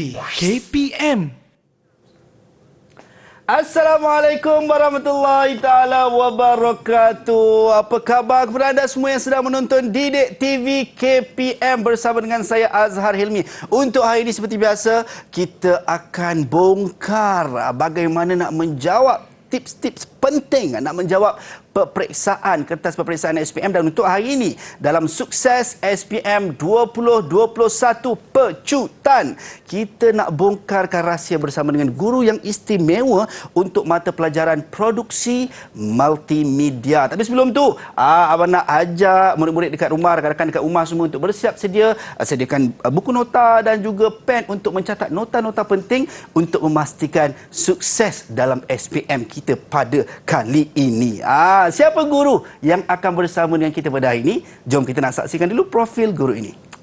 TV KPM. Assalamualaikum warahmatullahi taala wabarakatuh. Apa khabar kepada anda semua yang sedang menonton Didik TV KPM bersama dengan saya Azhar Hilmi. Untuk hari ini seperti biasa kita akan bongkar bagaimana nak menjawab tips-tips penting nak menjawab kertas peperiksaan SPM. Dan untuk hari ini dalam Sukses SPM 2021 Pecutan, kita nak bongkarkan rahsia bersama dengan guru yang istimewa untuk mata pelajaran produksi multimedia. Tapi sebelum tu, abang nak ajak murid-murid dekat rumah, rakan-rakan dekat rumah semua untuk bersiap sedia, sediakan buku nota dan juga pen untuk mencatat nota-nota penting untuk memastikan sukses dalam SPM kita pada kali ini. Siapa guru yang akan bersama dengan kita pada hari ini? Jom kita nak saksikan dulu profil guru ini.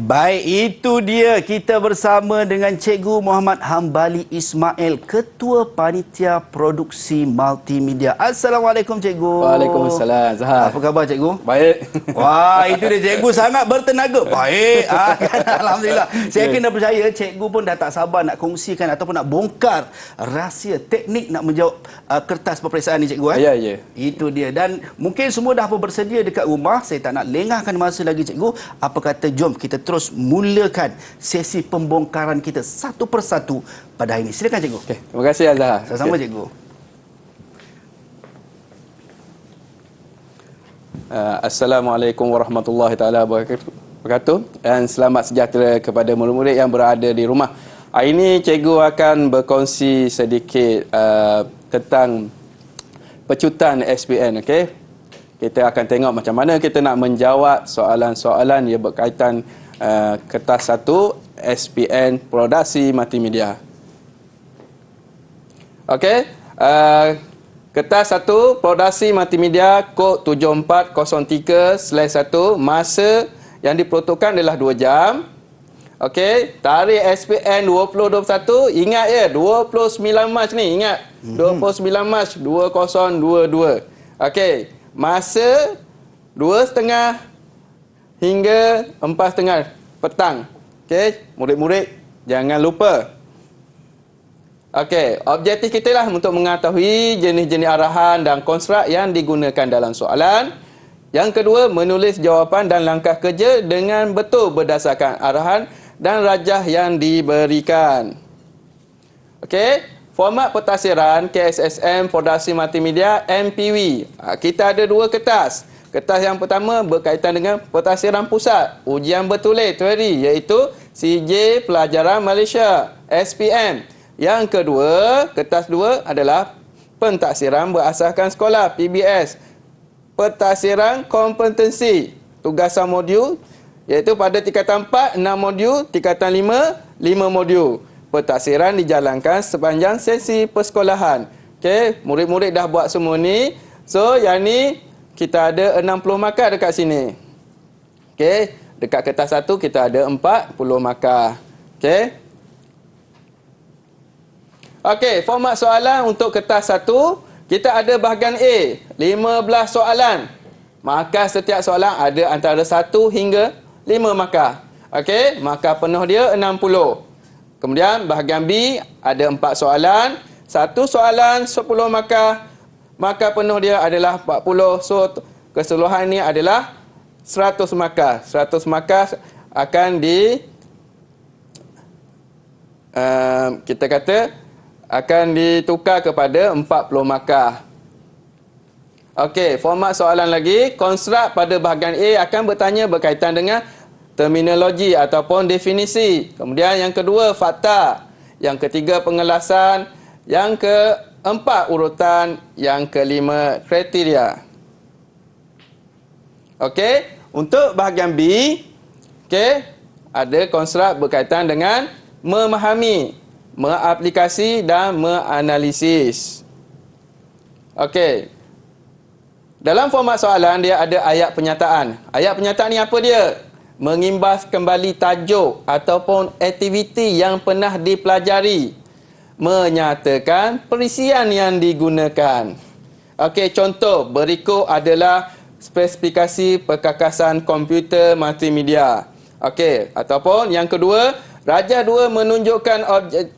Baik, itu dia kita bersama dengan Cikgu Muhammad Hambali Ismail, Ketua Panitia Produksi Multimedia. Assalamualaikum Cikgu. Waalaikumsalam, Zahar. Apa khabar Cikgu? Baik. Wah, itu dia Cikgu sangat bertenaga. Baik. Alhamdulillah. Saya kena percaya Cikgu pun dah tak sabar nak kongsikan ataupun nak bongkar rahsia teknik nak menjawab kertas peperiksaan ni Cikgu. Ya, ya. Itu dia. Dan mungkin semua dah bersedia dekat rumah. Saya tak nak lengahkan masa lagi Cikgu. Apa kata jom kita terus mulakan sesi pembongkaran kita satu persatu pada hari ini. Silakan Cikgu. Okay. Terima kasih Azhar. Sama-sama Cikgu. Assalamualaikum warahmatullahi taala wabarakatuh dan selamat sejahtera kepada murid-murid yang berada di rumah. Hari ini Cikgu akan berkongsi sedikit tentang pecutan SPM. Okey. Kita akan tengok macam mana kita nak menjawab soalan-soalan yang berkaitan kertas 1 SPM Produksi Multimedia. Okey, kertas 1 Produksi Multimedia kod 7403/1, masa yang diperuntukkan adalah 2 jam. Okey, tarikh SPM 2021, ingat ya, 29 Mac ni, ingat. 29 Mac 2022. Okey, masa 2:30 hingga 4:30 petang. Okey, murid-murid jangan lupa. Okey, objektif kita lah untuk mengetahui jenis-jenis arahan dan konstruk yang digunakan dalam soalan. Yang kedua, menulis jawapan dan langkah kerja dengan betul berdasarkan arahan dan rajah yang diberikan. Okey, format pentafsiran KSSM Produksi Multimedia MPV. Kita ada 2 kertas. Kertas yang pertama berkaitan dengan pentafsiran pusat, ujian bertulis teori, iaitu CJ Pelajaran Malaysia SPM. Yang kedua, kertas 2 adalah pentafsiran berasaskan sekolah PBS, pentafsiran kompetensi, tugasan modul, iaitu pada tingkatan 4 6 modul, tingkatan 5 5 modul. Pentafsiran dijalankan sepanjang sesi persekolahan. Okey, murid-murid dah buat semua ni. So yang ni kita ada 60 markah dekat sini. Okey, dekat kertas 1 kita ada 40 markah. Okey. Okey, format soalan untuk kertas 1, kita ada bahagian A, 15 soalan. Markah setiap soalan ada antara 1 hingga 5 markah. Okey, markah penuh dia 60. Kemudian bahagian B ada 4 soalan, 1 soalan 10 markah. Markah penuh dia adalah 40. So, keseluruhan ini adalah 100 markah. 100 markah akan kita kata akan ditukar kepada 40 markah. Okey, format soalan lagi. Konstruk pada bahagian A akan bertanya berkaitan dengan terminologi ataupun definisi. Kemudian yang kedua, fakta. Yang ketiga, pengelasan. Yang keempat, urutan. Yang kelima, kriteria. Okey, untuk bahagian B, okey, ada konstruk berkaitan dengan memahami, mengaplikasi dan menganalisis. Okey. Dalam format soalan dia ada ayat pernyataan. Ayat pernyataan ni apa dia? Mengimbas kembali tajuk ataupun aktiviti yang pernah dipelajari. Menyatakan perisian yang digunakan. Okey, contoh berikut adalah spesifikasi perkakasan komputer multimedia. Okey, ataupun yang kedua, Raja 2 menunjukkan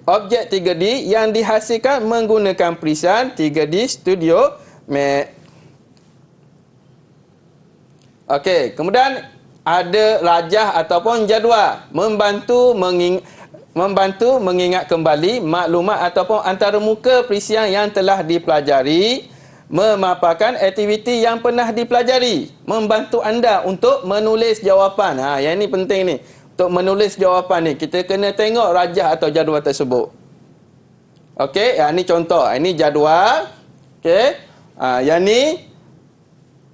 objek 3D yang dihasilkan menggunakan perisian 3D Studio Max. Okey, kemudian ada rajah ataupun jadual membantu mengingat kembali maklumat ataupun antarmuka perisian yang telah dipelajari, memaparkan aktiviti yang pernah dipelajari, membantu anda untuk menulis jawapan. Yang ini penting ni. Untuk menulis jawapan ni, kita kena tengok rajah atau jadual tersebut. Okey, ini contoh. Ini jadual. Okey. Yang ni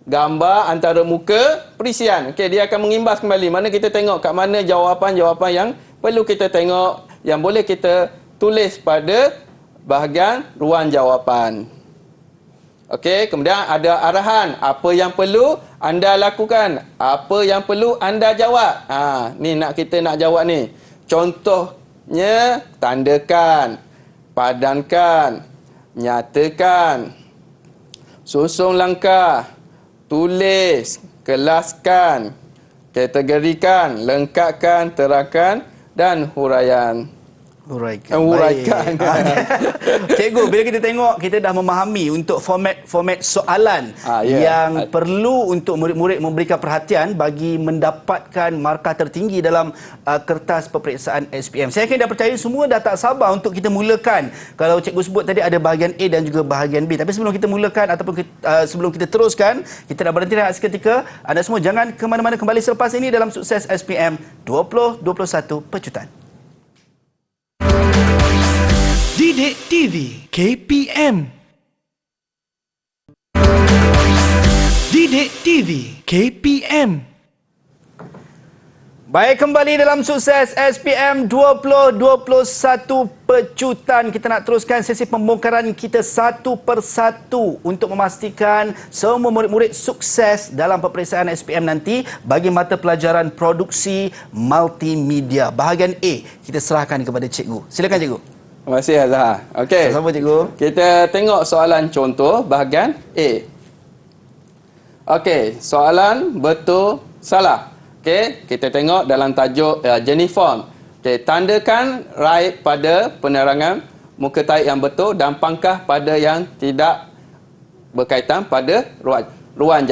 gambar antara muka perisian. Okey, dia akan mengimbas kembali. Mana kita tengok kat mana jawapan-jawapan yang perlu kita tengok, yang boleh kita tulis pada bahagian ruang jawapan. Okey, kemudian ada arahan. Apa yang perlu anda lakukan? Apa yang perlu anda jawab? Ni kita nak jawab ni. Contohnya, tandakan, padankan, nyatakan, susun langkah, tulis, kelaskan, kategorikan, lengkapkan, terangkan dan huraian. Huraikan. Cikgu, bila kita tengok, kita dah memahami untuk format soalan yang perlu untuk murid-murid memberikan perhatian bagi mendapatkan markah tertinggi dalam kertas peperiksaan SPM. Saya yakin dah percaya semua dah tak sabar untuk kita mulakan. Kalau cikgu sebut tadi ada bahagian A dan juga bahagian B. Tapi sebelum kita mulakan ataupun sebelum kita teruskan, kita nak berhenti rehat seketika. Anda semua jangan ke mana-mana, kembali selepas ini dalam Sukses SPM 2021 Pecutan. Didik TV KPM. Didik TV KPM. Baik, kembali dalam Sukses SPM 2021 Pecutan. Kita nak teruskan sesi pembongkaran kita satu persatu untuk memastikan semua murid-murid sukses dalam peperiksaan SPM nanti bagi mata pelajaran produksi multimedia. Bahagian A, kita serahkan kepada cikgu. Silakan cikgu. Terima kasih Azhar. Okey. Sama cikgu. Kita tengok soalan contoh bahagian A. Okey, soalan betul salah. Okey, kita tengok dalam tajuk jenis form. Okey, tandakan right pada penerangan muka taik yang betul dan pangkah pada yang tidak berkaitan pada ruang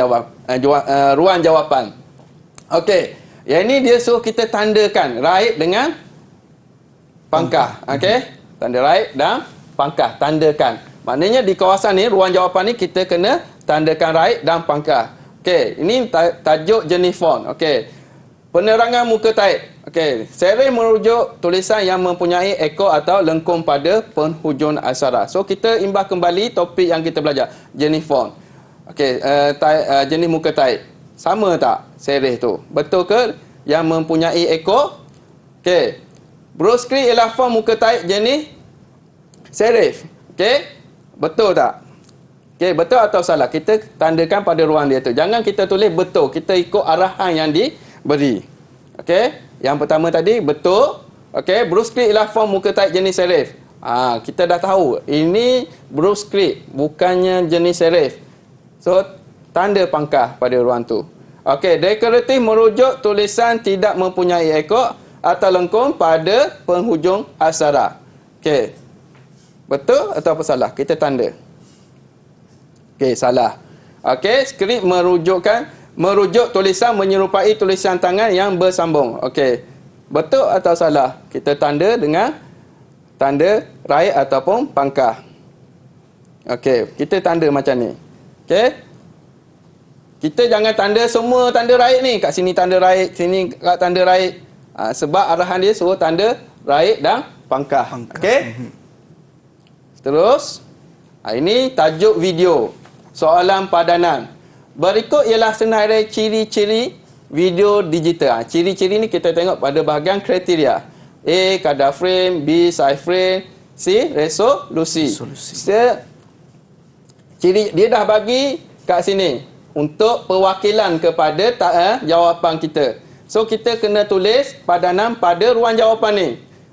jawapan. Okey, yang ini dia suruh kita tandakan right dengan pangkah. Okey, tanda right dan pangkah, tandakan. Maknanya di kawasan ni, ruang jawapan ni kita kena tandakan right dan pangkah. Okey, ini tajuk jenis font. Okey, penerangan muka taik. Okey, serif merujuk tulisan yang mempunyai ekor atau lengkung pada penghujung aksara. So kita imbas kembali topik yang kita belajar, jenis font. Okey, jenis muka taik. Sama tak serif tu? Betul ke yang mempunyai ekor? Okey. Broskrip ialah form muka taik jenis serif. Okey? Betul tak? Okey, betul atau salah? Kita tandakan pada ruang dia tu. Jangan kita tulis betul. Kita ikut arahan yang diberi. Okey? Yang pertama tadi betul. Okey, broskrip ialah form muka taik jenis serif. Kita dah tahu. Ini broskrip, bukannya jenis serif. So, tanda pangkah pada ruang tu. Okey, dekoratif merujuk tulisan tidak mempunyai ekor atau lengkung pada penghujung aksara. Okey. Betul atau apa salah? Kita tanda. Okey, salah. Okey, skrip merujuk tulisan menyerupai tulisan tangan yang bersambung. Okey. Betul atau salah? Kita tanda dengan tanda right ataupun pangkah. Okey, kita tanda macam ni. Okey. Kita jangan tanda semua tanda right ni. Kat sini tanda right, sini kat tanda right. Sebab arahan dia suruh tanda right dan pangkah. Okey. Terus, ini tajuk video. Soalan padanan. Berikut ialah senarai ciri-ciri video digital. Ciri-ciri ni kita tengok pada bahagian kriteria. A. Kadar frame. B. Size frame. C. Resolusi. Ciri dia dah bagi kat sini untuk perwakilan kepada jawapan kita. So kita kena tulis padanan pada ruang jawapan ni.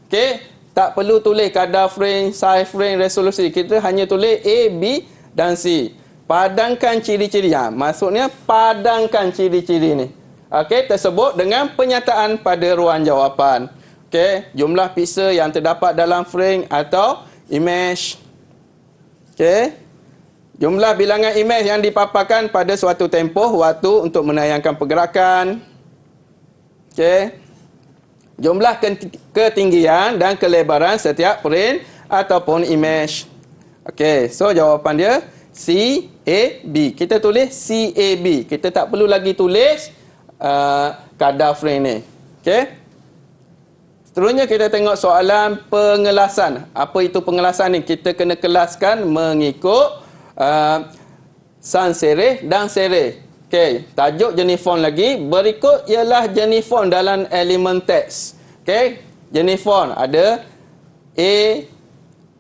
Okey, tak perlu tulis kadar frame, size frame, resolusi. Kita hanya tulis A, B dan C. Padankan ciri-ciri. Maksudnya padankan ciri-ciri ni. Okey, tersebut dengan penyataan pada ruang jawapan. Okey, jumlah pixel yang terdapat dalam frame atau image. Okey. Jumlah bilangan imej yang dipaparkan pada suatu tempoh waktu untuk menayangkan pergerakan. Okey. Jumlah ketinggian dan kelebaran setiap frame ataupun imej. Okey, so jawapan dia C, A, B. Kita tulis C, A, B. Kita tak perlu lagi tulis kadar frame ni. Okey. Seterusnya kita tengok soalan pengelasan. Apa itu pengelasan ni? Kita kena kelaskan mengikut sans serif dan serif. Okey, tajuk jenis font lagi. Berikut ialah jenis font dalam elemen teks. Okey, jenis font ada A.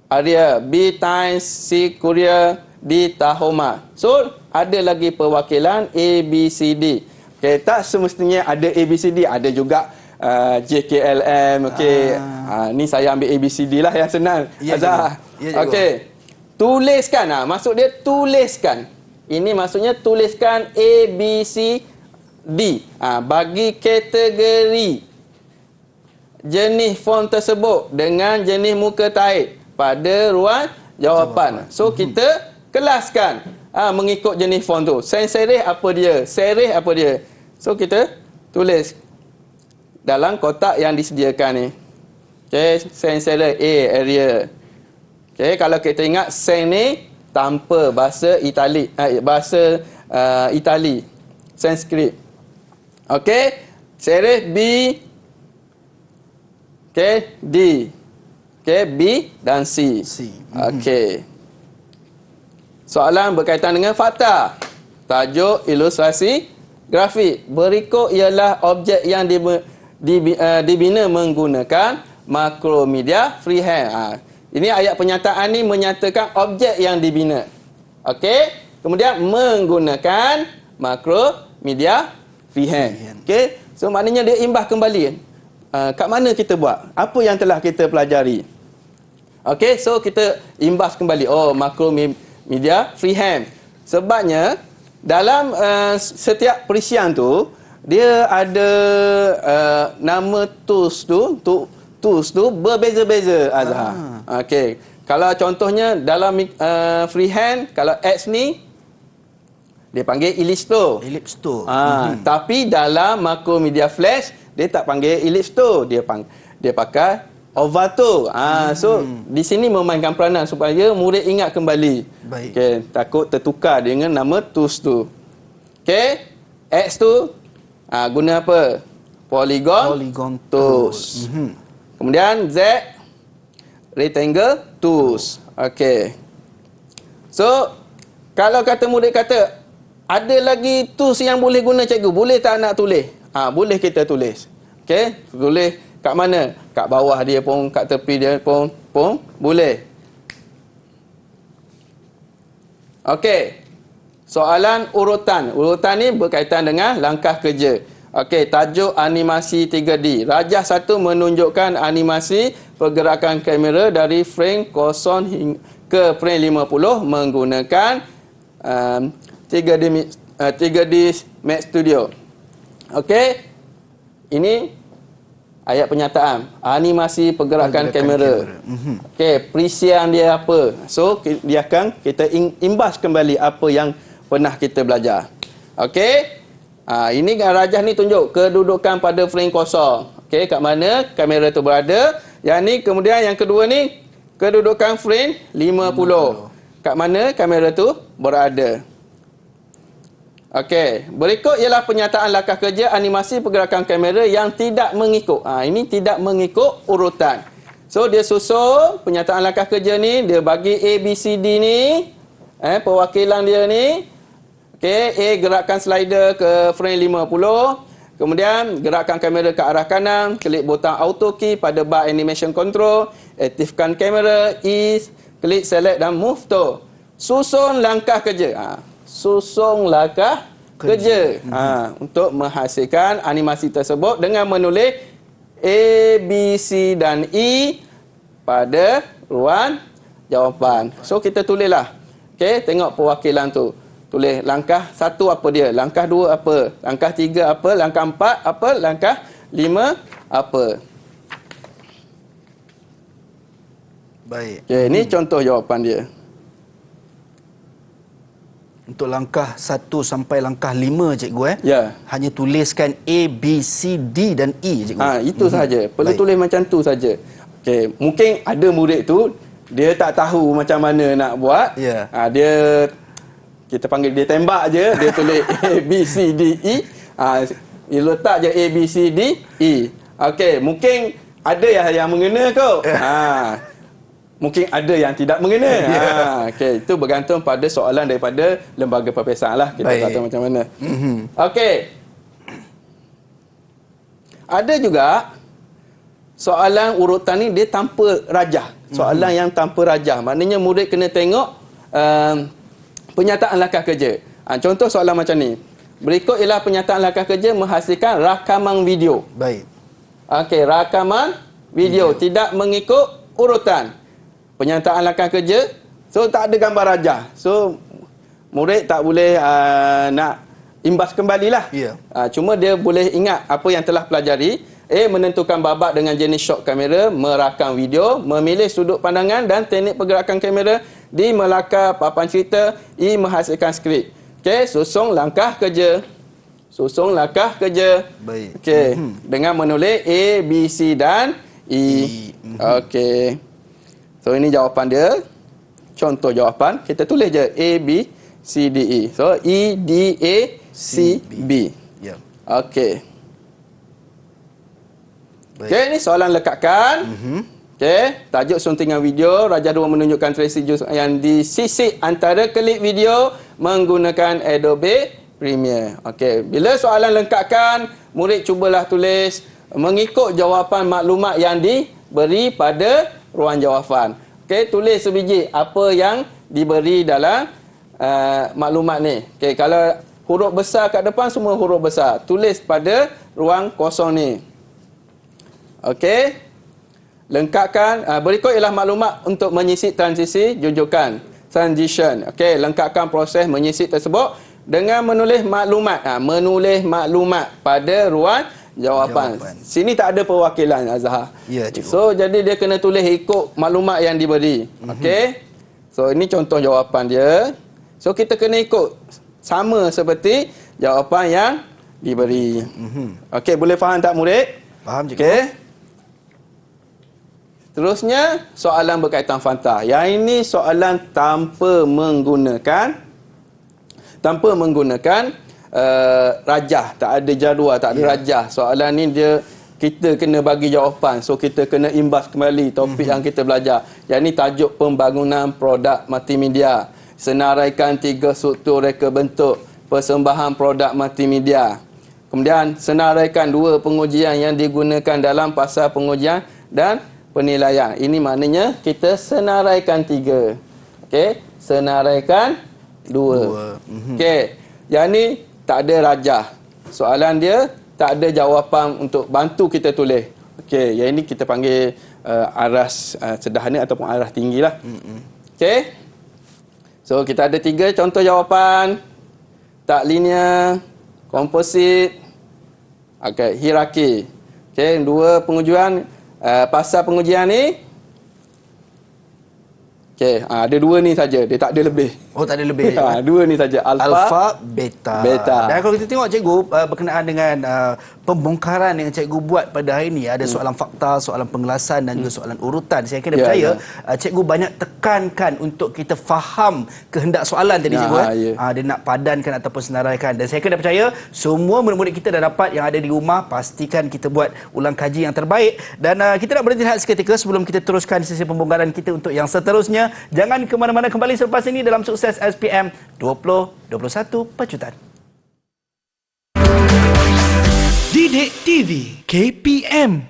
Arial, B. Times, C. Courier, D. Tahoma. So, ada lagi perwakilan A, B, C, D. Okey, tak semestinya ada A, B, C, D. Ada juga JKLM. Okey, ni saya ambil A, B, C, D lah yang senang. Ya, Azhar. ya, Okey. Tuliskan. Maksud dia tuliskan. Ini maksudnya tuliskan A, B, C, D. Bagi kategori jenis font tersebut dengan jenis muka taik pada ruang jawapan. So, kita kelaskan mengikut jenis font tu. Sans serif apa dia? Serif apa dia? So, kita tulis dalam kotak yang disediakan ni. Okay, sans serif A, Arial. Okay, kalau kita ingat sans ni tanpa bahasa Itali, Itali, Sanskrit. Okey, serif B, okey, D, okey, B dan C. Okey. Soalan berkaitan dengan fakta. Tajuk ilustrasi grafik. Berikut ialah objek yang dibina menggunakan makromedia freehand. Ini ayat pernyataan ni menyatakan objek yang dibina. Okey. Kemudian menggunakan makromedia freehand. Okey. So maknanya dia imbas kembali. Kat mana kita buat? Apa yang telah kita pelajari? Okey. So kita imbas kembali. Oh, makromedia freehand. Sebabnya dalam setiap perisian tu dia ada nama tools tu berbeza-beza, Azhar. Okey. Kalau contohnya dalam freehand, kalau X ni dia panggil ellipse. Tapi dalam makromedia flash dia tak panggil ellipse. Dia pakai ovato. So di sini memainkan peranan supaya murid ingat kembali. Baik. Okey, takut tertukar dengan nama tools tu. Okey. X tu guna apa? Polygon tools. Kemudian Z, rectangle tools. Okey. So, kalau kata murid kata, ada lagi tools yang boleh guna cikgu. Boleh tak nak tulis? Boleh kita tulis. Okey. Tulis kat mana? Kat bawah dia pun, kat tepi dia pun boleh. Okey. Soalan urutan. Urutan ni berkaitan dengan langkah kerja. Okey, tajuk animasi 3D. Rajah 1 menunjukkan animasi pergerakan kamera dari frame 0 ke frame 50 menggunakan 3D Max Studio. Okey. Ini ayat pernyataan animasi pergerakan kamera. Okey, perisian dia apa? So kita imbas kembali apa yang pernah kita belajar. Okey. Ini rajah ni tunjuk kedudukan pada frame kosong. Okey, kat mana kamera tu berada. Yang ni kemudian yang kedua ni kedudukan frame 50. Kat mana kamera tu berada. Okey, berikut ialah pernyataan langkah kerja animasi pergerakan kamera yang tidak mengikut. Ini tidak mengikut urutan. So dia susun pernyataan langkah kerja ni, dia bagi A, B, C, D ni, perwakilan dia ni. Okey, A gerakkan slider ke frame 50. Kemudian gerakkan kamera ke arah kanan, klik butang auto key pada bar animation control, aktifkan kamera, klik select dan move to. Susun langkah kerja. Susun langkah kerja. Untuk menghasilkan animasi tersebut dengan menulis A, B, C dan E pada ruang jawapan. So kita tulislah. Okey, tengok perwakilan tu. Tulis langkah 1 apa dia, langkah 2 apa, langkah 3 apa, langkah 4 apa, langkah 5 apa. Baik. Okey, ini contoh jawapan dia. Untuk langkah 1 sampai langkah 5 cikgu Ya. hanya tuliskan A, B, C, D dan E cikgu. Itu sahaja. Perlu Baik. tulis macam tu saja. Okey, mungkin ada murid tu dia tak tahu macam mana nak buat. Ya. Dia kita panggil dia tembak je, dia tulis A, B, C, D, E. Dia letak je A, B, C, D, E. Okey, mungkin ada yang mengena kot. Mungkin ada yang tidak mengena. Okey, itu bergantung pada soalan daripada lembaga peperiksaan lah. Kita tak tahu macam mana. Okey. Ada juga soalan urutan ni dia tanpa rajah. Soalan yang tanpa rajah. Maknanya murid kena tengok penyataan langkah kerja. Contoh soalan macam ni. Berikut ialah penyataan langkah kerja menghasilkan rakaman video. Baik. Okey, rakaman video. Tidak mengikut urutan. Penyataan langkah kerja. So, tak ada gambar rajah. So, murid tak boleh nak imbas kembalilah. Ya. Cuma dia boleh ingat apa yang telah pelajari. A. Menentukan babak dengan jenis shot kamera, merakam video, memilih sudut pandangan dan teknik pergerakan kamera. D. Melakar papan cerita. E. Menghasilkan skrip. Okey, susung langkah kerja. Susung langkah kerja. Baik. Okey, dengan menulis A, B, C dan E. Okey. So, ini jawapan dia. Contoh jawapan. Kita tulis je A, B, C, D, E. So, E, D, A, C, B. Ya. Okey. Baik. Okey, ini soalan lekakan. Okey, tajuk suntingan video. Raja 2 menunjukkan tracy jus yang disisik antara klip video menggunakan Adobe Premiere. Okey, bila soalan lengkapkan, murid cubalah tulis mengikut jawapan maklumat yang diberi pada ruang jawapan. Okey, tulis sebiji apa yang diberi dalam maklumat ni. Okey, kalau huruf besar kat depan semua huruf besar. Tulis pada ruang kosong ni. Okey. Lengkapkan. Berikut ialah maklumat untuk menyisik transisi jujukan. Transition. Okey. Lengkapkan proses menyisik tersebut dengan menulis maklumat. Menulis maklumat pada ruang jawapan. Sini tak ada perwakilan Azhar. Ya, cikgu. So, jadi dia kena tulis ikut maklumat yang diberi. Okey. So, ini contoh jawapan dia. So, kita kena ikut sama seperti jawapan yang diberi. Okey, boleh faham tak murid? Faham cikgu. Okey. Terusnya, soalan berkaitan fanta. Yang ini soalan tanpa menggunakan rajah. Tak ada jadual, tak ada rajah. Soalan ni kita kena bagi jawapan. So, kita kena imbas kembali topik yang kita belajar. Yang ini tajuk pembangunan produk multimedia. Senaraikan 3 struktur reka bentuk persembahan produk multimedia. Kemudian, senaraikan 2 pengujian yang digunakan dalam pasal pengujian dan penilaian. Ini maknanya kita senaraikan 3. Okey, senaraikan 2. Okey, yang ni tak ada rajah. Soalan dia tak ada jawapan untuk bantu kita tulis. Okey, yang ini kita panggil aras sederhana ataupun aras tinggilah. Okey. So, kita ada 3 contoh jawapan. Tak linear, komposit, hierarki. Okey, 2 pengujian. Pasal pengujian ni, okey, ada 2 ni saja, dia tak ada lebih. Oh, tak ada lebih. 2 ni saja, alfa, beta. beta. Dan kalau kita tengok cikgu berkenaan dengan pembongkaran yang cikgu buat pada hari ini, ada soalan fakta, soalan pengelasan dan juga soalan urutan. Saya kira percaya cikgu banyak tekankan untuk kita faham kehendak soalan tadi cikgu. Dia nak padankan ataupun senaraikan. Dan saya kira percaya semua murid-murid kita dah dapat yang ada di rumah, pastikan kita buat ulang kaji yang terbaik. Dan kita nak berhenti rehat seketika sebelum kita teruskan sesi pembongkaran kita untuk yang seterusnya. Jangan ke mana-mana, kembali selepas ini dalam Sukses SPM 2021 Pecutan. Didik TV KPM.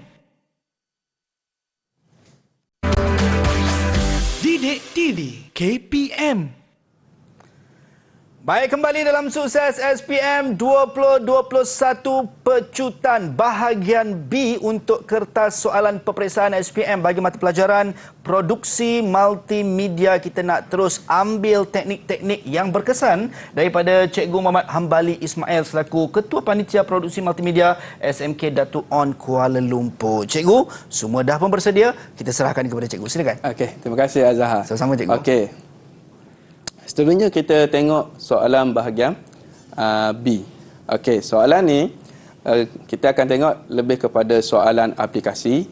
Didik TV KPM. Baik, kembali dalam Sukses SPM 2021 pecutan bahagian B untuk kertas soalan peperiksaan SPM bagi mata pelajaran produksi multimedia. Kita nak terus ambil teknik-teknik yang berkesan daripada Cikgu Muhammad Hambali Ismail selaku Ketua Panitia Produksi Multimedia SMK Datuk On Kuala Lumpur. Cikgu, semua dah pun bersedia. Kita serahkan kepada Cikgu. Silakan. Okey, terima kasih Azhar. Sama-sama, Cikgu. Okey. Seterusnya kita tengok soalan bahagian B. Okey, soalan ni kita akan tengok lebih kepada soalan aplikasi,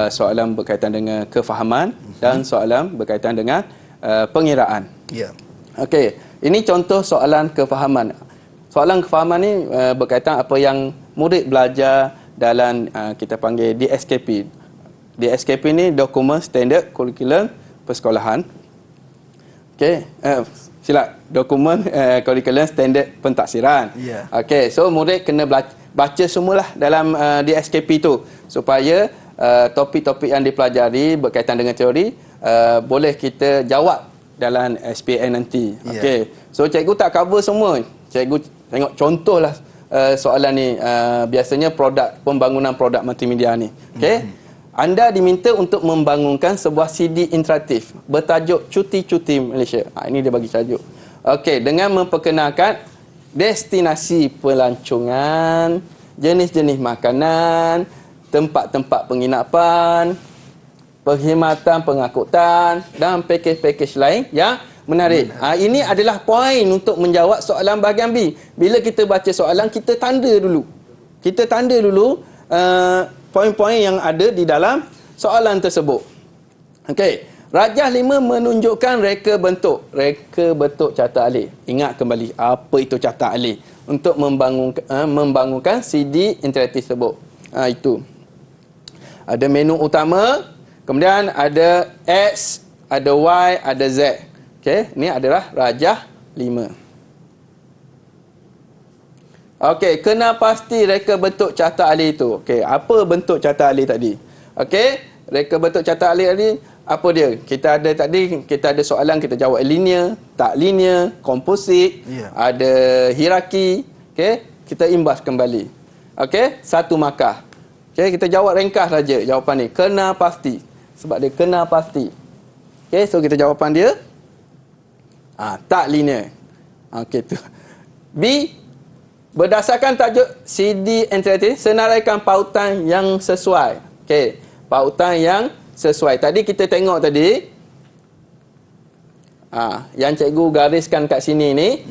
soalan berkaitan dengan kefahaman dan soalan berkaitan dengan pengiraan. Ya. Okey, ini contoh soalan kefahaman. Soalan kefahaman ni berkaitan apa yang murid belajar dalam kita panggil DSKP. DSKP ni Dokumen Standard Kurikulum Persekolahan. Okey, silap. Dokumen Kurikulum Standard Pentaksiran. Ya. Okey, so murid kena baca semualah dalam DSKP tu supaya topik-topik yang dipelajari berkaitan dengan teori boleh kita jawab dalam SPM nanti. Ya. Okey. So cikgu tak cover semua. Cikgu tengok contohlah soalan ni. Biasanya pembangunan produk multimedia ni. Okey. Anda diminta untuk membangunkan sebuah CD interaktif bertajuk Cuti-Cuti Malaysia. Ini dia bagi tajuk. Okey, dengan memperkenalkan destinasi pelancongan, jenis-jenis makanan, tempat-tempat penginapan, perkhidmatan pengangkutan dan pakej-pakej lain yang menarik. Ini adalah poin untuk menjawab soalan bahagian B. Bila kita baca soalan, kita tanda dulu. Kita tanda dulu poin-poin yang ada di dalam soalan tersebut. Okey, Rajah 5 menunjukkan reka bentuk carta alih. Ingat kembali apa itu carta alih untuk membangunkan CD interaktif tersebut. Itu. Ada menu utama, kemudian ada X, ada Y, ada Z. Okey, ini adalah Rajah 5. Okey, kena pasti reka bentuk carta alih itu. Okey, apa bentuk carta alih tadi? Okey, reka bentuk carta alih tadi apa dia? Kita ada soalan, kita jawab linear, tak linear, komposit, ada hierarki. Okey, kita imbas kembali. Okey, satu markah. Okey, kita jawab ringkas saja jawapan ni. Kena pasti. Sebab dia kena pasti. Okey, so kita jawapan dia tak linear. Okey tu. B, berdasarkan tajuk CD interaktif, senaraikan pautan yang sesuai. Okey, pautan yang sesuai. Tadi kita tengok tadi, yang cikgu gariskan kat sini ni,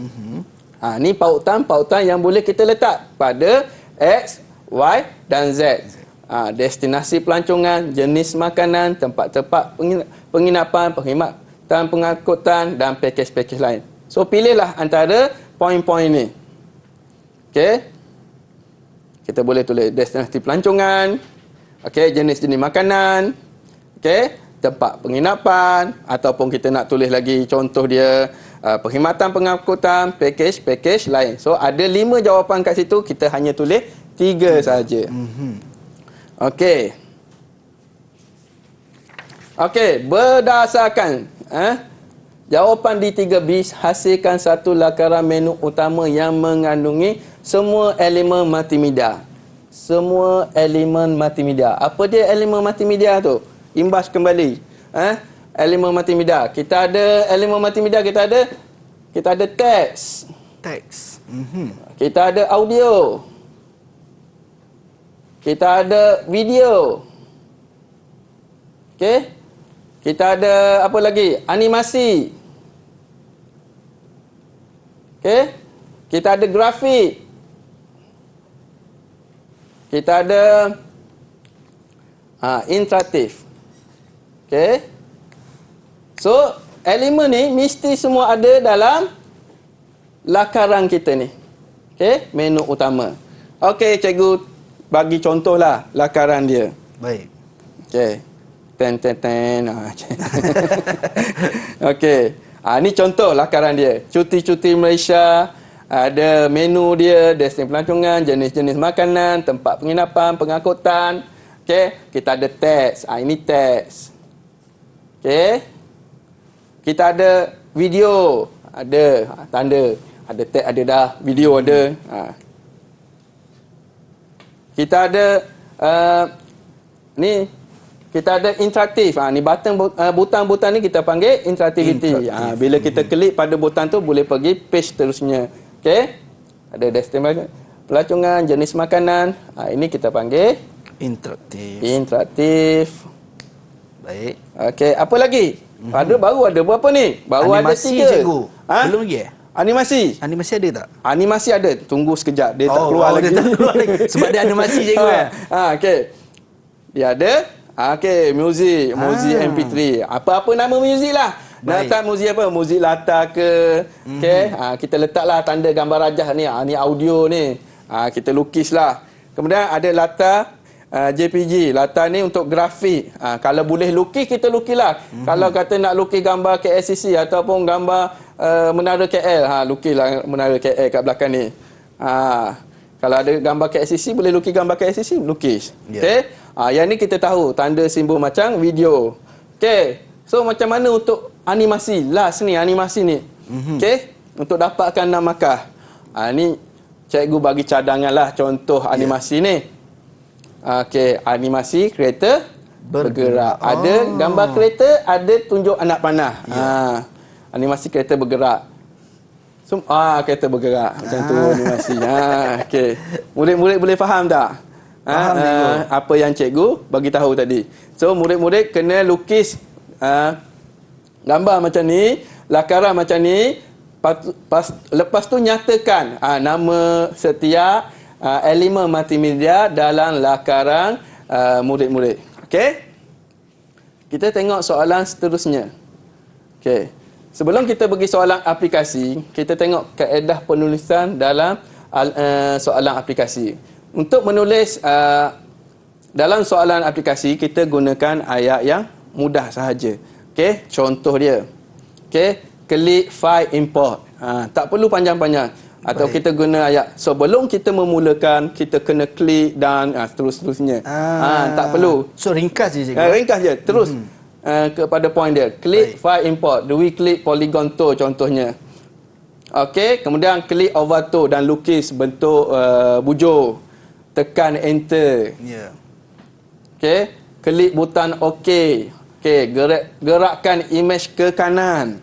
ni pautan-pautan yang boleh kita letak pada X, Y dan Z. Destinasi pelancongan, jenis makanan, tempat-tempat penginapan, perkhidmatan pengangkutan dan pakej-pakej lain. So pilihlah antara poin-poin ni. Okey. Kita boleh tulis destinasi pelancongan, okey, jenis-jenis makanan, okey, tempat penginapan, ataupun kita nak tulis lagi contoh dia perkhidmatan pengangkutan, pakej-pakej lain. So ada 5 jawapan kat situ, kita hanya tulis 3 saja. Okey. Okey, berdasarkan jawapan di 3B, hasilkan satu lakaran menu utama yang mengandungi semua elemen multimedia. Semua elemen multimedia. Apa dia elemen multimedia tu? Imbas kembali. Elemen multimedia. Kita ada elemen multimedia, kita ada teks. Kita ada audio. Kita ada video. Okey? Kita ada apa lagi? Animasi. Okey? Kita ada grafik. Kita ada interaktif. Okey? So, elemen ni mesti semua ada dalam lakaran kita ni. Okey? Menu utama. Okey, cikgu bagi contohlah lakaran dia. Baik. Okey. Okey. Ni contoh lakaran dia. Cuti-cuti Malaysia, ada menu dia, destinasi pelancongan, jenis-jenis makanan, tempat penginapan, pengangkutan. Okey, kita ada teks. Ini teks. Okey. Kita ada video, ada tanda, ada tag, ada dah, video ada. Kita ada ni, kita ada interaktif. Ni butang-butang ni kita panggil interactivity. Bila kita klik pada butang tu boleh pergi page terusnya. Okey. Ada destinasi pelancongan, jenis makanan. Ini kita panggil interaktif. Baik. Okey, apa lagi? Baru ada berapa ni? Baru animasi, ada 3. cikgu. Belum lagi Animasi. Animasi ada tak? Animasi ada. Tunggu sekejap. Dia tak keluar lagi. Dia tak keluar lagi. Sebab dia animasi, cikgu. Okey. Dia ada. Okey, muzik. Muzik MP3. Apa-apa nama muzik lah. Nak letak muzik apa? Muzik latar ke. Okey. Kita letaklah tanda gambar rajah ni. Ni audio ni. Kita lukislah. Kemudian ada latar JPG. Latar ni untuk grafik. Kalau boleh lukis, kita lukislah. Kalau kata nak lukis gambar KLCC ataupun gambar Menara KL, lukislah Menara KL kat belakang ni. Kalau ada gambar KLCC, boleh lukis gambar KLCC, lukis. Okey. Yang ni kita tahu tanda simbol macam video. Okey. So macam mana untuk animasi? Last ni animasi ni. Okey. Untuk dapatkan 6 markah. Ni cikgu bagi cadangan lah contoh animasi ni. Okey, animasi kereta bergerak. Ada gambar kereta, ada tunjuk anak panah. Animasi kereta bergerak. So, kereta bergerak. Macam tu animasi. Okey. Murid-murid boleh faham tak? Faham, apa yang cikgu bagi tahu tadi. So, murid-murid kena lukis gambar macam ni, lakaran macam ni. Lepas tu nyatakan nama setiap elemen multimedia dalam lakaran murid-murid. Okey? Kita tengok soalan seterusnya. Okey. Sebelum kita pergi soalan aplikasi, kita tengok kaedah penulisan dalam soalan aplikasi. Untuk menulis dalam soalan aplikasi, kita gunakan ayat yang mudah sahaja. Okey, contoh dia. Okey, klik file import. Tak perlu panjang-panjang. Atau kita guna ayat. Sebelum kita memulakan, kita kena klik dan seterusnya. Tak perlu. So ringkas je, cikgu. Ringkas je. Terus kepada point dia. Klik file import. We klik polygon tool contohnya. Okey, kemudian klik overto dan lukis bentuk bujur. Tekan enter. Ya. Okey, klik butang OK. Okey, gerakkan image ke kanan.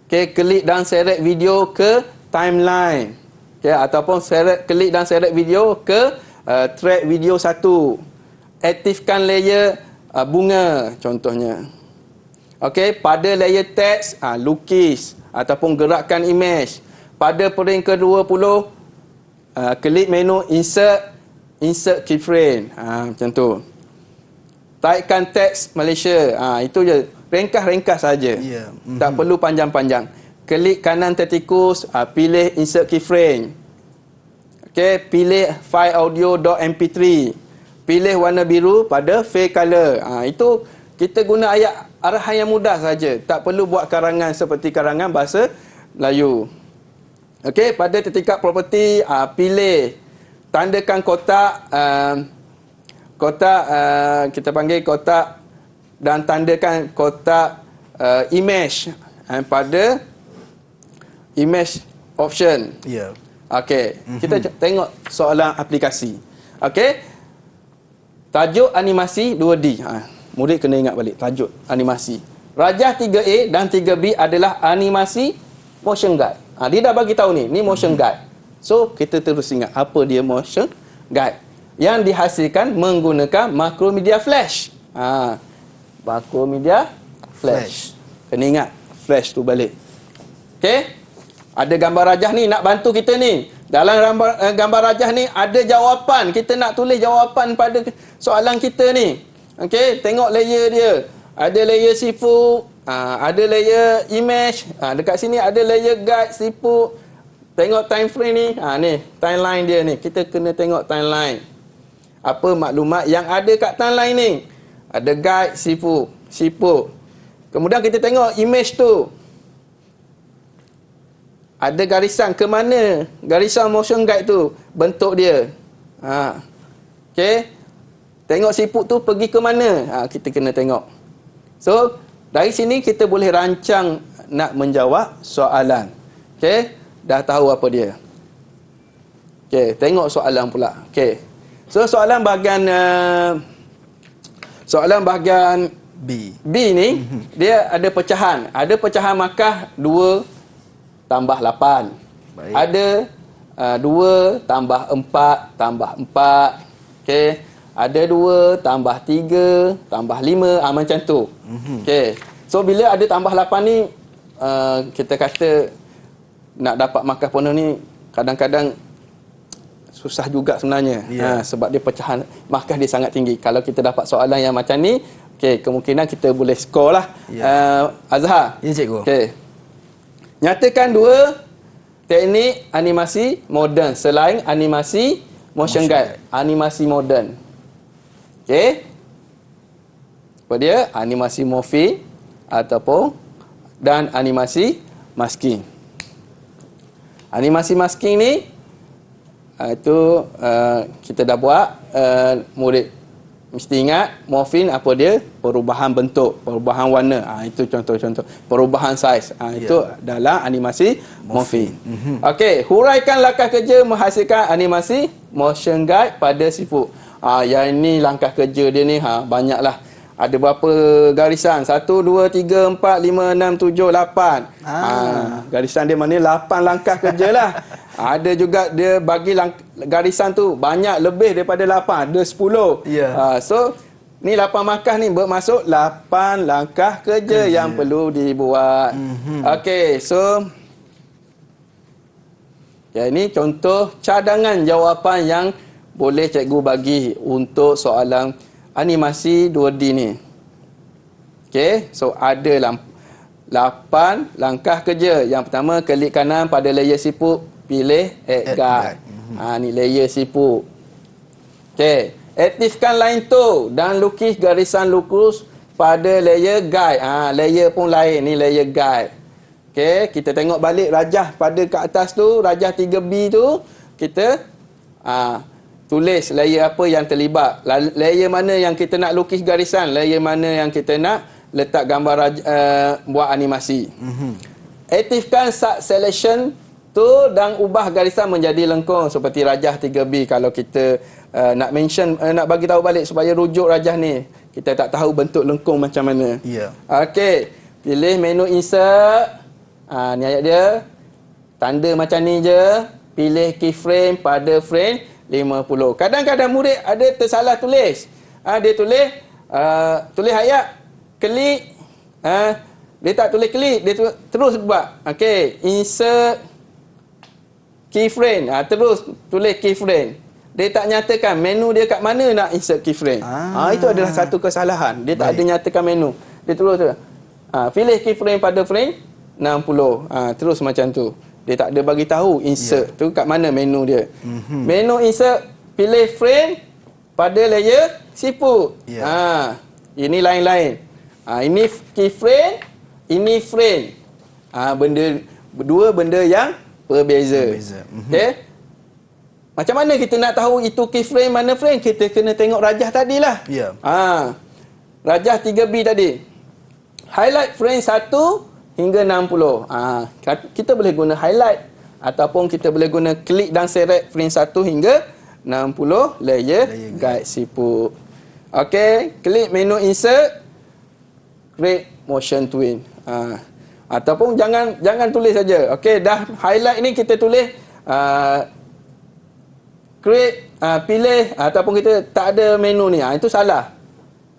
Okey, klik dan seret video ke timeline. Okey, ataupun klik dan seret video ke track video 1. Aktifkan layer bunga contohnya. Okey, pada layer teks lukis ataupun gerakkan image. Pada pering ke-20 klik menu insert keyframe. Macam tu. Taikkan teks Malaysia. Itu je. Ringkas-ringkas saja. Yeah. Tak perlu panjang-panjang. Klik kanan tertikus, pilih insert keyframe. Okey, pilih file audio .mp3. Pilih warna biru pada fill color. Itu kita guna ayat arahan yang mudah saja. Tak perlu buat karangan seperti karangan bahasa Melayu. Okey, pada tingkat property, pilih tandakan kotak kita panggil kotak dan tandakan kotak image pada image option. Ya. Okey, kita tengok soalan aplikasi. Okey. Tajuk animasi 2D. Murid kena ingat balik tajuk animasi. Rajah 3A dan 3B adalah animasi motion guide. Dia dah bagi tahu ni motion guide. So kita terus ingat apa dia motion guide yang dihasilkan menggunakan Macromedia Flash. Macromedia Flash. Kena ingat Flash tu balik. Okey? Ada gambar rajah ni nak bantu kita ni. Dalam gambar rajah ni ada jawapan. Kita nak tulis jawapan pada soalan kita ni. Okey, tengok layer dia. Ada layer sifu, ada layer image, dekat sini ada layer guide sifu. Tengok time frame ni. Ni timeline dia ni. Kita kena tengok timeline. Apa maklumat yang ada kat timeline ni? Ada guide sifu. Kemudian kita tengok image tu. ada garisan ke mana? Garisan motion guide tu bentuk dia. Okey. Tengok siput tu pergi ke mana? Kita kena tengok. So, dari sini kita boleh rancang nak menjawab soalan. Okey, dah tahu apa dia. Okey, tengok soalan pula. Okey. So, soalan bahagian B ni dia ada pecahan. Ada pecahan markah 2 tambah 8. Baik. Ada 2 tambah 4 tambah 4. Okey. Ada 2 tambah 3 tambah 5. Macam tu. Okey. So bila ada tambah 8 ni kita kata nak dapat markah penuh ni kadang-kadang susah juga sebenarnya. Sebab dia pecahan markah dia sangat tinggi. Kalau kita dapat soalan yang macam ni, okey, kemungkinan kita boleh skor lah. Azhar. Ya, cikgu. Okey. Nyatakan 2 teknik animasi moden selain animasi motion guide. Animasi moden. Okey. Apa dia? Animasi morphing ataupun dan animasi masking. Animasi masking ni itu kita dah buat, murid mesti ingat morphing apa dia? Perubahan bentuk, perubahan warna. Itu contoh-contoh. Perubahan saiz. Itu dalam animasi morphing. Okey, huraikan langkah kerja menghasilkan animasi motion guide pada siput. Yang ini langkah kerja dia ni banyaklah. Ada berapa garisan? 1 2 3 4 5 6 7 8. Garisan dia mana 8 langkah kerja lah. Ada juga dia bagi garisan tu banyak lebih daripada 8, ada 10. So ni 8 markah ni bermaksud 8 langkah kerja yang perlu dibuat. Okey, so ini contoh cadangan jawapan yang boleh cikgu bagi untuk soalan animasi 2D ni. Okey, so ada 8 langkah kerja. Yang pertama, klik kanan pada layer siput, pilih add guide. Ni layer siput. Okey, aktifkan line tool dan lukis garisan lurus pada layer guide. Layer pun lain, ni layer guide. Okey, kita tengok balik rajah pada kat atas tu, rajah 3B tu, kita tulis layer apa yang terlibat. Layer mana yang kita nak lukis garisan, layer mana yang kita nak letak gambar buat animasi. Aktifkan start selection tool dan ubah garisan menjadi lengkung seperti rajah 3B. Kalau kita nak mention, nak bagi tahu balik supaya rujuk rajah ni, kita tak tahu bentuk lengkung macam mana. Okey, pilih menu insert. Ni ayat dia. Tanda macam ni je. Pilih keyframe pada frame 50. Kadang-kadang murid ada tersalah tulis. Dia tulis ayat klik. Dia tak tulis klik, dia terus buat. Okey, insert keyframe. Terus tulis keyframe. Dia tak nyatakan menu dia kat mana nak insert keyframe. Itu adalah satu kesalahan. Dia tak ada nyatakan menu. Dia terus pilih keyframe pada frame 60. Terus macam tu. Dia tak ada bagi tahu insert tu kat mana menu dia. Menu insert, pilih frame pada layer siput. Ini lain-lain. Ini keyframe, ini frame. Dua benda yang berbeza. Okey. Macam mana kita nak tahu itu keyframe mana frame? Kita kena tengok rajah tadilah. Rajah 3B tadi. Highlight frame 1 hingga 60. Kita boleh guna highlight ataupun kita boleh guna klik dan seret frame 1 hingga 60 layer guide siput. Okey, klik menu insert, create motion twin. Ataupun jangan tulis saja. Okey, dah highlight ni kita tulis create, pilih ataupun kita tak ada menu ni. Itu salah.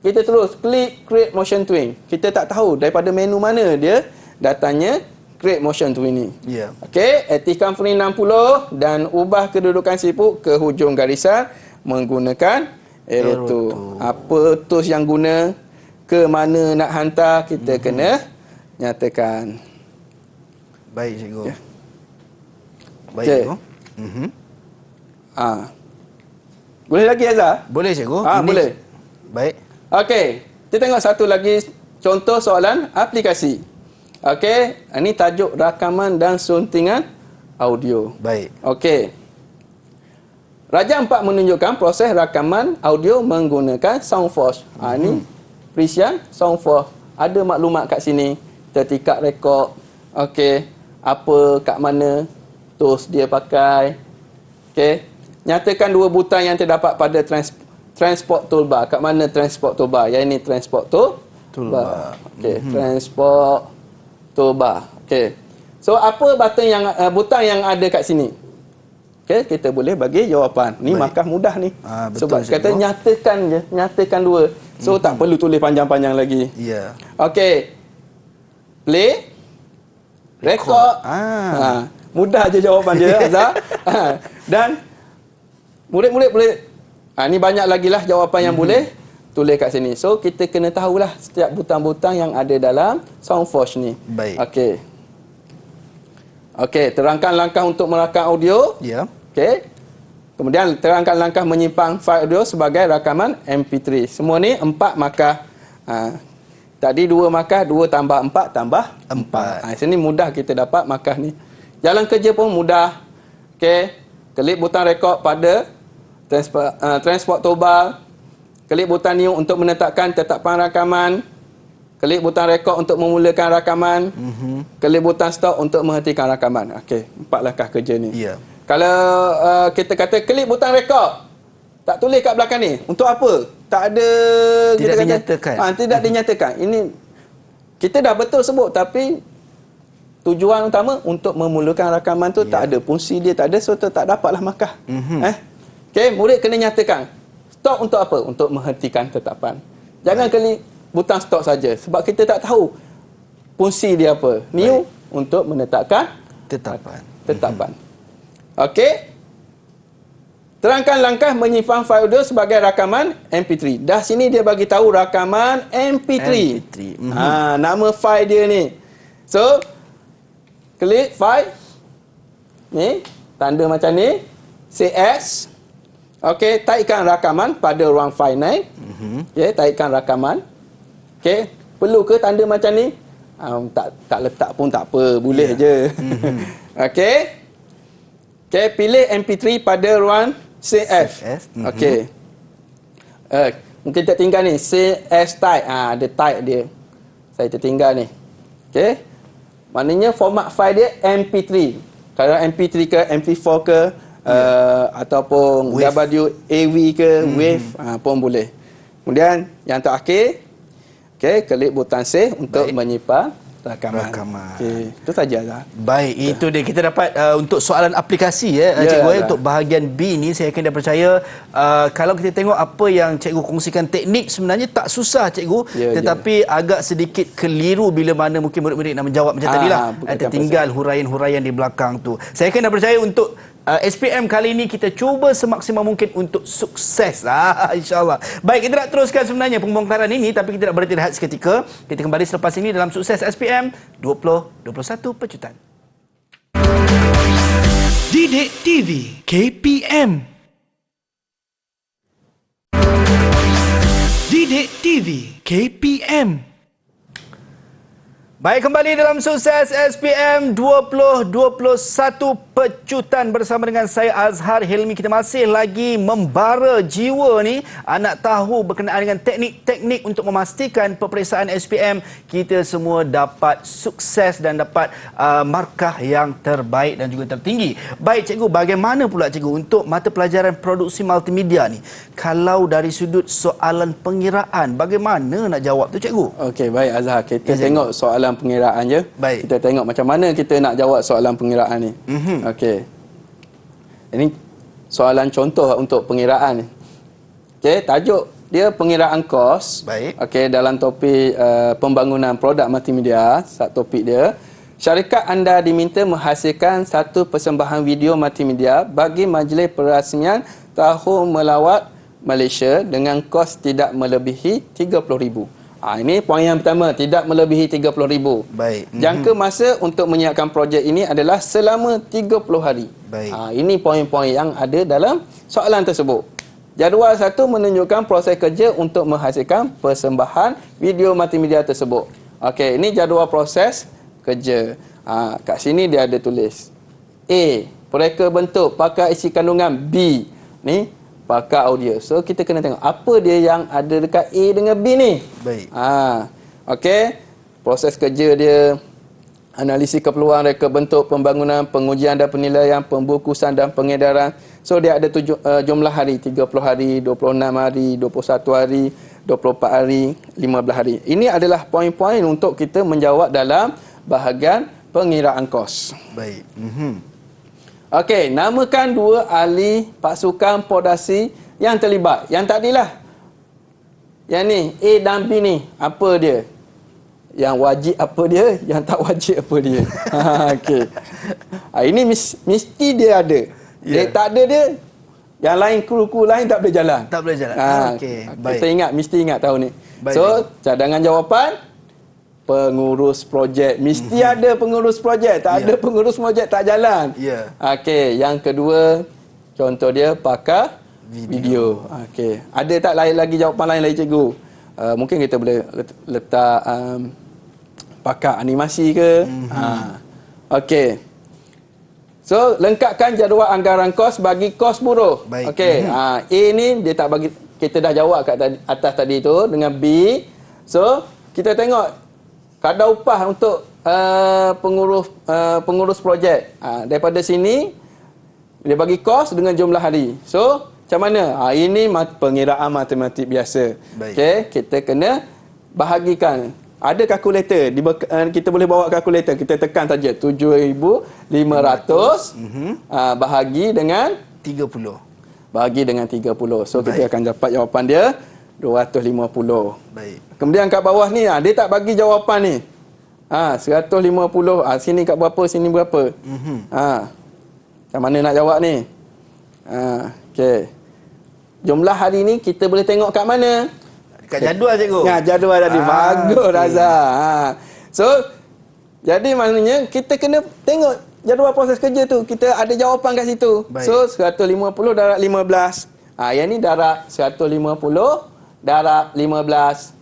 Kita terus klik create motion twin. Kita tak tahu daripada menu mana dia datangnya create motion twin ni. Okey, aktifkan frame 60 dan ubah kedudukan siput ke hujung garisan menggunakan arrow tool. Apa tools yang guna, ke mana nak hantar, kita kena nyatakan. Baik, cikgu. Baik, Okay. cikgu. Boleh lagi, Azhar? Boleh, cikgu. Boleh. Baik. Okey, kita tengok satu lagi contoh soalan aplikasi. Okey, ini tajuk rakaman dan suntingan audio. Baik. Okey. Raja 4 menunjukkan proses rakaman audio menggunakan Soundforge. Ini perisian Soundforge. Ada maklumat kat sini. Tertikat rekod. Okey. Apa, kat mana tools dia pakai. Okey. Nyatakan dua butang yang terdapat pada transport toolbar. Kat mana transport toolbar? Yang ini transport toolbar. Okey, transport toolbar. Okey. So apa butang yang ada kat sini? Okey, kita boleh bagi jawapan. Ni markah mudah ni. Betul, sebab kata nyatakan je, nyatakan dua. So tak perlu tulis panjang-panjang lagi. Ya. Okey. Play. Record. Mudah je jawapan dia, Azhar. Dan murid-murid boleh ni banyak lagi lah jawapan yang boleh tulis kat sini. So kita kena tahulah setiap butang-butang yang ada dalam Soundforge ni. Baik. Okey, terangkan langkah untuk merakam audio. Ya. Okey. Kemudian terangkan langkah menyimpan fail audio sebagai rakaman MP3. Semua ni 4 markah. Tadi 2 markah, 2 tambah 4 tambah 4. Sini mudah kita dapat markah ni. Jalan kerja pun mudah. Okey. Klik butang rekod pada transport toolbar. Klik butang new untuk menetapkan tetapan rakaman. Klik butang rekod untuk memulakan rakaman. Klik butang stop untuk menghentikan rakaman. Okey, 4 langkah kerja ni. Ya. Kalau kita kata klik butang rekod, tak tulis kat belakang ni. Untuk apa? Tak ada Tidak dinyatakan. Tidak dinyatakan. Ini kita dah betul sebut tapi tujuan utama untuk memulakan rakaman tu tak ada. Fungsi dia tak ada, so tak dapatlah markah. Okey, murid kena nyatakan. Stop untuk apa? Untuk menghentikan tetapan. Jangan klik butang stop saja sebab kita tak tahu fungsi dia apa. New untuk menetapkan tetapan. Okey. Terangkan langkah menyimpan fail audio sebagai rakaman MP3. Dah sini dia bagi tahu rakaman MP3. Nama file dia ni. So klik file. Ni, tanda macam ni. CS. Okey, taikkan rakaman pada ruang file ni. Okey, taikkan rakaman. Okey, perlu ke tanda macam ni? Tak letak pun tak apa, boleh je. Okey. Okey, pilih MP3 pada ruang CS. Okey. Mungkin tertinggal ni CS type. Ada type dia. Saya tertinggal ni. Okey. Maknanya format file dia MP3. Kalau MP3 ke MP4 ke ataupun WAV ke wave pun boleh. Kemudian yang terakhir, okey, klik butang save untuk menyimpan rakaman. Okey, itu saja lah. Baik, itu dia kita dapat untuk soalan aplikasi cikgu. Untuk bahagian B ni saya yakin dan percaya kalau kita tengok apa yang cikgu kongsikan, teknik sebenarnya tak susah cikgu, tetapi agak sedikit keliru bila mana mungkin murid-murid nak menjawab macam tadilah. Tertinggal huraian-huraian di belakang tu. Saya yakin dan percaya untuk SPM kali ini kita cuba semaksimal mungkin untuk sukses insyaAllah. Baik, kita nak teruskan sebenarnya pembongkaran ini, tapi kita nak berhenti rehat seketika. Kita kembali selepas ini dalam Sukses SPM 2021 Pecutan. Didik TV KPM. Didik TV KPM. Baik, kembali dalam Sukses SPM 2021 Pecutan bersama dengan saya Azhar Hilmi. Kita masih lagi membara jiwa ni, nak tahu berkenaan dengan teknik-teknik untuk memastikan peperiksaan SPM kita semua dapat sukses dan dapat markah yang terbaik dan juga tertinggi. Baik cikgu, bagaimana pula cikgu untuk mata pelajaran produksi multimedia ni? Kalau dari sudut soalan pengiraan, bagaimana nak jawab tu cikgu? Okey, baik Azhar, kita tengok soalan pengiraan je. Baik. Kita tengok macam mana kita nak jawab soalan pengiraan ni. Okey. Ini soalan contoh untuk pengiraan ni. Okey, tajuk dia pengiraan kos. Baik. Okey, dalam topik pembangunan produk multimedia, topik dia, syarikat anda diminta menghasilkan satu persembahan video multimedia bagi majlis perasmian tahun melawat Malaysia dengan kos tidak melebihi RM30,000. Ini poin yang pertama, tidak melebihi RM30,000. Baik. Jangka masa untuk menyiapkan projek ini adalah selama 30 hari. Baik. Ini poin-poin yang ada dalam soalan tersebut. Jadual 1 menunjukkan proses kerja untuk menghasilkan persembahan video multimedia tersebut. Okey, ini jadual proses kerja. Kat sini dia ada tulis A, pereka bentuk pakar isi kandungan. B ni pakar audio. So kita kena tengok apa dia yang ada dekat A dengan B ni. Baik. Okey. Proses kerja dia, analisis keperluan, reka bentuk, pembangunan, pengujian dan penilaian, pembungkusan dan pengedaran. So dia ada jumlah hari, 30 hari, 26 hari, 21 hari, 24 hari, 15 hari. Ini adalah poin-poin untuk kita menjawab dalam bahagian pengiraan kos. Baik. Okey, namakan dua ahli pasukan pondasi yang terlibat. Yang tadilah. Yang ni, A dan B ni, apa dia? Yang wajib apa dia, yang tak wajib apa dia. Okey. Ini mesti dia ada. Dia tak ada dia, yang lain kru-kru lain tak boleh jalan. Tak boleh jalan. Okey. Baik. Kita mesti ingat tahun ni. Baik. So, cadangan jawapan pengurus projek. Mesti ada pengurus projek. Tak ada pengurus projek tak jalan. Ya. Okey, yang kedua contoh dia pakar video. Okey. Ada tak lain lagi jawapan lain lagi cikgu? Mungkin kita boleh letak pakar animasi ke. Okey. So, lengkapkan jadual anggaran kos bagi kos buruh. Baik. Okey. A ni dia tak bagi, kita dah jawab kat atas tadi tu dengan B. So, kita tengok kadar upah untuk pengurus projek. Daripada sini dia bagi kos dengan jumlah hari. So, macam mana? Ini pengiraan matematik biasa. Okey, kita kena bahagikan. Ada kalkulator, kita boleh bawa kalkulator, kita tekan saja 7,500 bahagi dengan 30. Bahagi dengan 30. So kita akan dapat jawapan dia 250. Baik. Kemudian kat bawah ni dia tak bagi jawapan ni. 150. Sini kat berapa, sini berapa. Macam mana nak jawab ni? Okey. Jumlah hari ni kita boleh tengok kat mana? Kat jadual cikgu. Jadual tadi. Bagus Raza. So, jadi maknanya kita kena tengok jadual proses kerja tu. Kita ada jawapan kat situ. Baik. So, 150 darab 15. Yang ni darab 150 darab 15.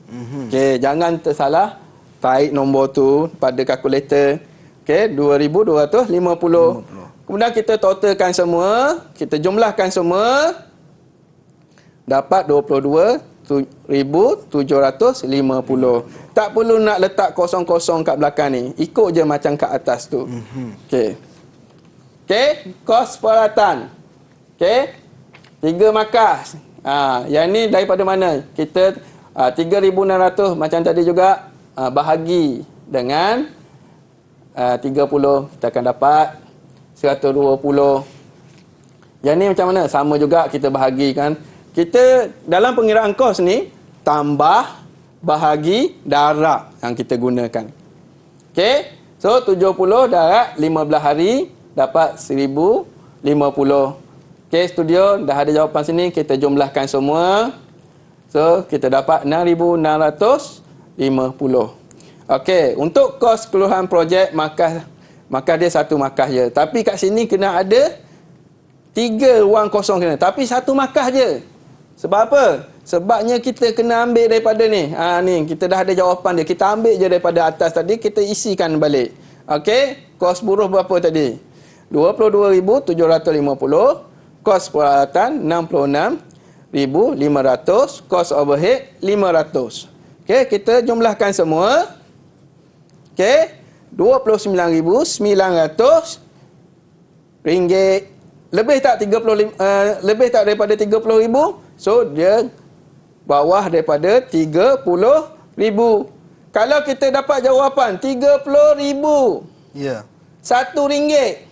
Okey, jangan tersalah. Tarik nombor tu pada kalkulator. Okey, 2,250. Kemudian kita totalkan semua. Kita jumlahkan semua. Dapat 22,750. Tak perlu nak letak kosong-kosong kat belakang ni. Ikut je macam kat atas tu. Okey. Okey, kos peralatan. Okey. 3 markas. Yang ni daripada mana? Kita 3,600 macam tadi juga bahagi dengan 30, kita akan dapat 120. Yang ni macam mana? Sama juga kita bahagikan. Kita dalam pengiraan kos ni tambah, bahagi, darab yang kita gunakan. Okey. So 70 darab 15 hari dapat 1,050. Okey, studio dah ada jawapan sini, kita jumlahkan semua. So kita dapat 6,650. Okey, untuk kos keseluruhan projek markas dia satu markas je. Tapi kat sini kena ada 3 ruang kosong kena. Tapi satu markas je. Sebab apa? Sebabnya kita kena ambil daripada ni. Ni kita dah ada jawapan dia. Kita ambil je daripada atas tadi, kita isikan balik. Okey, kos buruh berapa tadi? 22,750. Kos peralatan 66,500. Kos overhead 500. Okey, kita jumlahkan semua. Okey, 29,900 ringgit. Lebih tak 35 lebih tak daripada 30,000? So dia bawah daripada 30,000. Kalau kita dapat jawapan 30,000. Ya. RM1.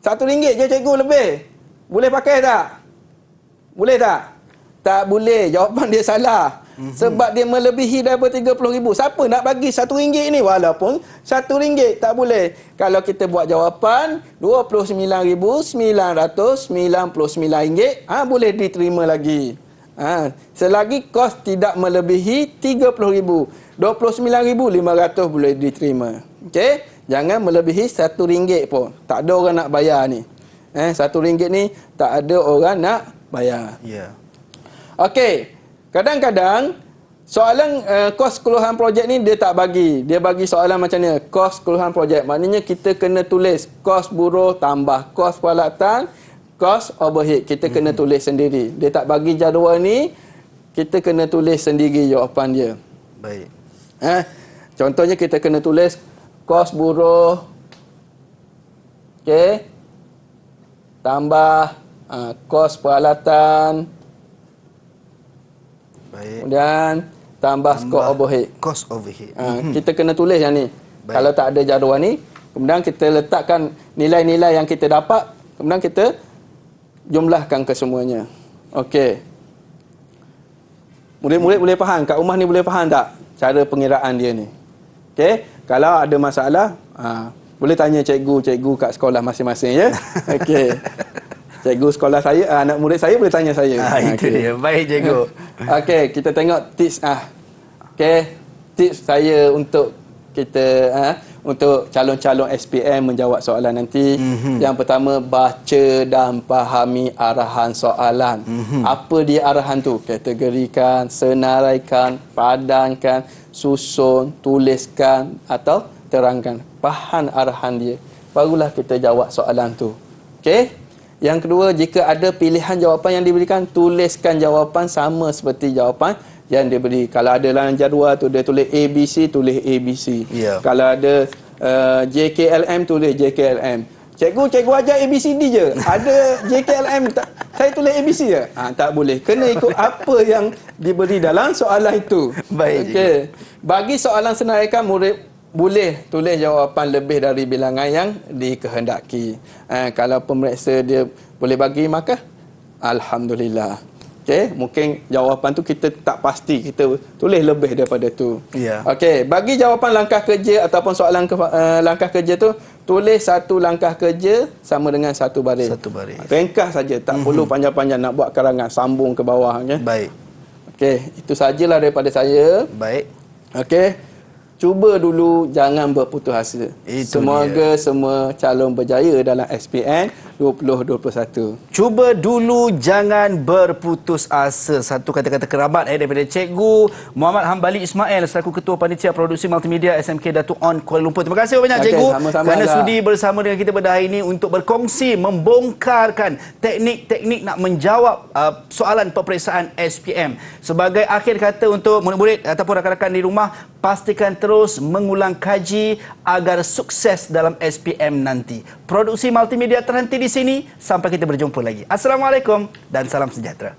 RM1 je cikgu lebih. Boleh pakai tak? Boleh tak? Tak boleh. Jawapan dia salah. Sebab dia melebihi daripada 30,000. Siapa nak bagi RM1 ni? Walaupun RM1 tak boleh. Kalau kita buat jawapan RM29,999, boleh diterima lagi. Selagi kos tidak melebihi 30,000. RM29,500 boleh diterima. Okey? Jangan melebihi RM1 pun. Tak ada orang nak bayar ni. RM1 ni tak ada orang nak bayar. Ya. Okey. Kadang-kadang Soalan kos keseluruhan projek ni dia tak bagi. Dia bagi soalan macam ni, kos keseluruhan projek. Maknanya kita kena tulis kos buruh tambah kos peralatan, kos overhead. Kita kena tulis sendiri. Dia tak bagi jadual ni, kita kena tulis sendiri jawapan dia. Baik. Contohnya kita kena tulis kos buruh, okey, tambah kos peralatan, Baik. kemudian tambah skop overhead. Cost overhead. Kita kena tulis yang ni. Baik. Kalau tak ada jadual ni, kemudian kita letakkan nilai-nilai yang kita dapat, kemudian kita jumlahkan ke semuanya. Okey. Murid-murid boleh faham? Kat rumah ni boleh faham tak cara pengiraan dia ni? Okey. Kalau ada masalah, boleh tanya cikgu-cikgu kat sekolah masing-masing ya. Okey. Cikgu sekolah saya, anak murid saya boleh tanya saya. Itu dia. Baik, cikgu. Okey, kita tengok tips okey, tips saya untuk kita untuk calon-calon SPM menjawab soalan nanti. Yang pertama, baca dan fahami arahan soalan. Apa dia arahan tu? Kategorikan, senaraikan, padankan, susun, tuliskan atau terangkan. Faham arahan dia. Barulah kita jawab soalan tu. Okey? Yang kedua, jika ada pilihan jawapan yang diberikan, tuliskan jawapan sama seperti jawapan yang diberi. Kalau ada dalam jadual tu dia tulis ABC, tulis ABC. Ya. Kalau ada JKLM, tulis JKLM. Cikgu ajar ABCD je. Ada JKLM, saya tulis ABC je. Tak boleh. Kena ikut apa yang diberi dalam soalan itu. Baik. Okey. Bagi soalan senaraikan, murid boleh tulis jawapan lebih dari bilangan yang dikehendaki. Kalau pemeriksa dia boleh bagi, maka alhamdulillah. Okey, mungkin jawapan tu kita tak pasti, kita tulis lebih daripada tu. Ya. Okey, bagi jawapan langkah kerja ataupun soalan langkah kerja tu, tulis satu langkah kerja sama dengan satu baris. Satu baris. Ringkas saja, tak perlu panjang-panjang nak buat karangan sambung ke bawah. Okay? Baik. Okey, itu sajalah daripada saya. Baik. Okey. Cuba dulu, jangan berputus asa. Semoga semua calon berjaya dalam SPM 2021. Cuba dulu, jangan berputus asa. Satu kata-kata kerabat daripada Cikgu Muhammad Hambali Ismail selaku Ketua Panitia Produksi Multimedia SMK Datuk On Kuala Lumpur. Terima kasih banyak Cikgu kerana sudi bersama dengan kita pada hari ini untuk berkongsi, membongkarkan teknik-teknik nak menjawab soalan peperiksaan SPM. Sebagai akhir kata untuk murid-murid ataupun rakan-rakan di rumah, pastikan terus mengulang kaji agar sukses dalam SPM nanti. Produksi multimedia terhenti di sini. Sampai kita berjumpa lagi. Assalamualaikum dan salam sejahtera.